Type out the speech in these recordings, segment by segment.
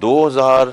2,000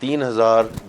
3,000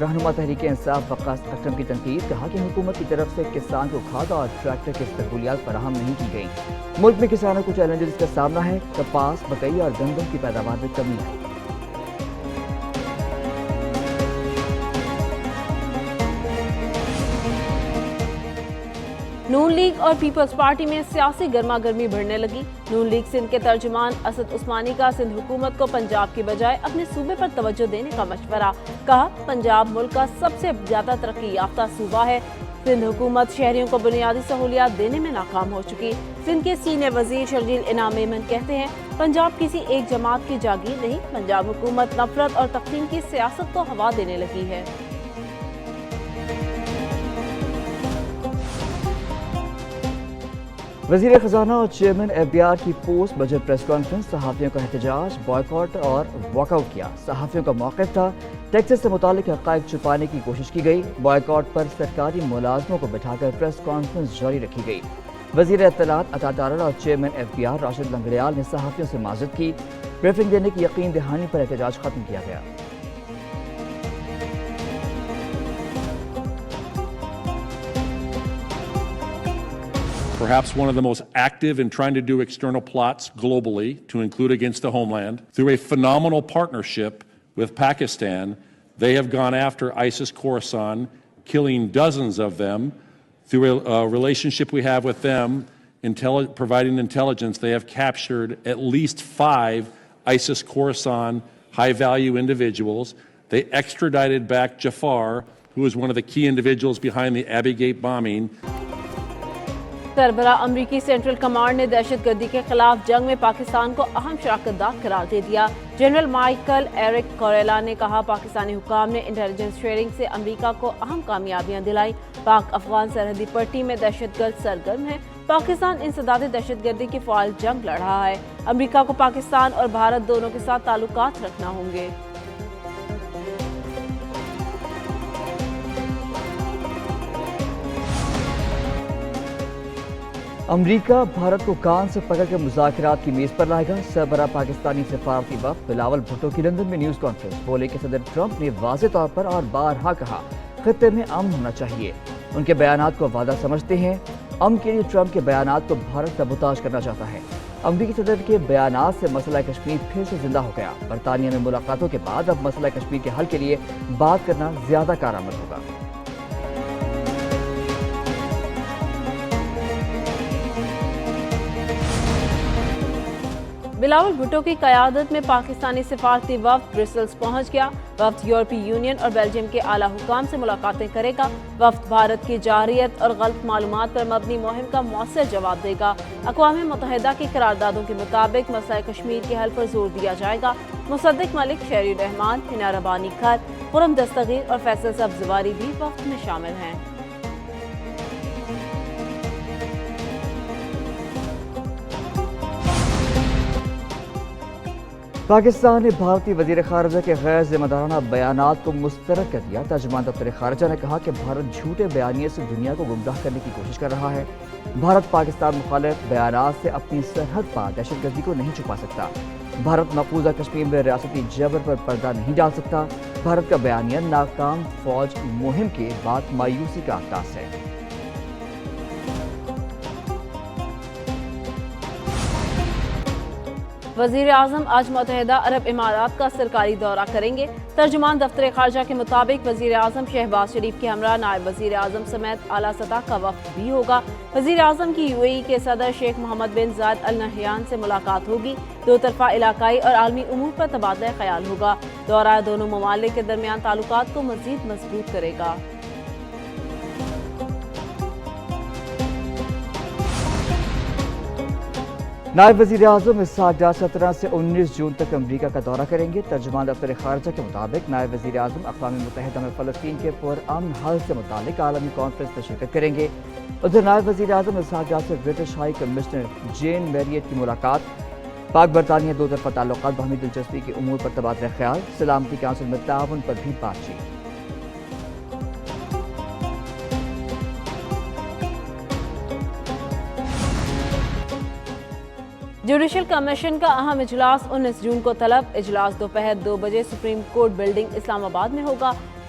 رہنما تحریک انصاف وقاص اکرم کی تنقید، کہا کہ حکومت کی طرف سے کسان کو کھاد اور ٹریکٹر کی سہولیات فراہم نہیں کی گئیں۔ ملک میں کسانوں کو چیلنجز کا سامنا ہے، کپاس، مکئی اور گندم کی پیداوار میں کمی آئی۔ نون لیگ اور پیپلز پارٹی میں سیاسی گرما گرمی بڑھنے لگی۔ نون لیگ سندھ کے ترجمان اسد عثمانی کا سندھ حکومت کو پنجاب کی بجائے اپنے صوبے پر توجہ دینے کا مشورہ، کہا پنجاب ملک کا سب سے زیادہ ترقی یافتہ صوبہ ہے، سندھ حکومت شہریوں کو بنیادی سہولیات دینے میں ناکام ہو چکی۔ سندھ کے سینئر وزیر شرجیل انعام میمن کہتے ہیں پنجاب کسی ایک جماعت کی جاگیر نہیں، پنجاب حکومت نفرت اور تقسیم کی سیاست کو ہوا دینے لگی ہے۔ وزیر خزانہ اور چیئرمین ایف بی آر کی پوسٹ بجٹ پریس کانفرنس، صحافیوں کا احتجاج، بائیکاٹ اور واک آؤٹ کیا۔ صحافیوں کا موقف تھا ٹیکسز سے متعلق حقائق چھپانے کی کوشش کی گئی، بائیکاٹ پر سرکاری ملازموں کو بٹھا کر پریس کانفرنس جاری رکھی گئی۔ وزیر اطلاعات عطا تارڑ اور chairman F B R Rashid Langrial نے صحافیوں سے معذرت کی، بریفنگ دینے کی یقین دہانی پر احتجاج ختم کیا گیا۔ Perhaps one of the most active in trying to do external plots globally, to include against the homeland. Through a phenomenal partnership with Pakistan, they have gone after ISIS Khorasan, killing dozens of them. Through a relationship we have with them, providing intelligence, they have captured at least 5 ISIS Khorasan high-value individuals. They extradited back Jafar, who was one of the key individuals behind the Abbey Gate bombing. سربراہ امریکی central command نے دہشت گردی کے خلاف جنگ میں پاکستان کو اہم شراکت دار قرار دے دیا۔ جنرل مائیکل ایرک کوریلا نے کہا پاکستانی حکام نے انٹیلیجنس شیئرنگ سے امریکہ کو اہم کامیابیاں دلائیں۔ پاک افغان سرحدی پٹی میں دہشت گرد سرگرم ہے، پاکستان انسداد دہشت گردی کی فعال جنگ لڑ رہا ہے۔ امریکہ کو پاکستان اور بھارت دونوں کے ساتھ تعلقات رکھنا ہوں گے۔ امریکہ بھارت کو کان سے پکڑ کر مذاکرات کی میز پر لائے گا۔ سربراہ پاکستانی سفارتی وفد بلاول بھٹو کی لندن میں نیوز کانفرنس، بولے کہ صدر ٹرمپ نے واضح طور پر اور بارہا کہا خطے میں امن ہونا چاہیے۔ ان کے بیانات کو وعدہ سمجھتے ہیں، امن کے لیے ٹرمپ کے بیانات کو بھارت سبوتاژ کرنا چاہتا ہے۔ امریکی صدر کے بیانات سے مسئلہ کشمیر پھر سے زندہ ہو گیا۔ برطانیہ میں ملاقاتوں کے بعد اب مسئلہ کشمیر کے حل کے لیے بات کرنا زیادہ کارآمد ہوگا۔ بلاول بھٹو کی قیادت میں پاکستانی سفارتی وفد برسلز پہنچ گیا۔ وفد یورپی یونین اور بیلجیم کے اعلیٰ حکام سے ملاقاتیں کرے گا۔ وفد بھارت کی جارحیت اور غلط معلومات پر مبنی مہم کا مؤثر جواب دے گا۔ اقوام متحدہ کی قراردادوں کے مطابق مسئلہ کشمیر کے حل پر زور دیا جائے گا۔ مصدق ملک، شہری الرحمان، حنا ربانی کھر، خرم دستگیر اور فیصل سبزواری بھی وفد میں شامل ہیں۔ پاکستان نے بھارتی وزیر خارجہ کے غیر ذمہ دارانہ بیانات کو مسترد کر دیا۔ ترجمان دفتر خارجہ نے کہا کہ بھارت جھوٹے بیانیے سے دنیا کو گمراہ کرنے کی کوشش کر رہا ہے۔ بھارت پاکستان مخالف بیانات سے اپنی سرحد پر دہشت گردی کو نہیں چھپا سکتا۔ بھارت مقبوضہ کشمیر میں ریاستی جبر پر پردہ نہیں ڈال سکتا۔ بھارت کا بیانیہ ناکام فوج مہم کے بعد مایوسی کا عکاس ہے۔ وزیر اعظم آج متحدہ عرب امارات کا سرکاری دورہ کریں گے۔ ترجمان دفتر خارجہ کے مطابق وزیر اعظم شہباز شریف کے ہمراہ نائب وزیر اعظم سمیت اعلیٰ سطح کا وفد بھی ہوگا۔ وزیر اعظم کی یو اے ای کے صدر شیخ محمد بن زائد ال نہیان سے ملاقات ہوگی۔ دو طرفہ علاقائی اور عالمی امور پر تبادلہ خیال ہوگا۔ دورہ دونوں ممالک کے درمیان تعلقات کو مزید مضبوط کرے گا۔ نائب وزیر اعظم اسحاق ڈار 17 سے 19 جون تک امریکہ کا دورہ کریں گے۔ ترجمان دفتر خارجہ کے مطابق نائب وزیر اعظم اقوام متحدہ میں فلسطین کے پرامن حل سے متعلق عالمی کانفرنس میں شرکت کریں گے۔ ادھر نائب وزیر اعظم اسحاق ڈار سے British high commissioner Jane Marriott کی ملاقات۔ پاک برطانیہ دو طرفہ تعلقات، باہمی دلچسپی کے امور پر تبادلہ خیال، سلامتی کونسل میں تعاون پر بھی بات چیت۔ جوڈیشل کمیشن کا اہم اجلاس 19 جون کو طلب۔ اجلاس دوپہر 2 بجے سپریم کورٹ بلڈنگ اسلام آباد میں ہوگا۔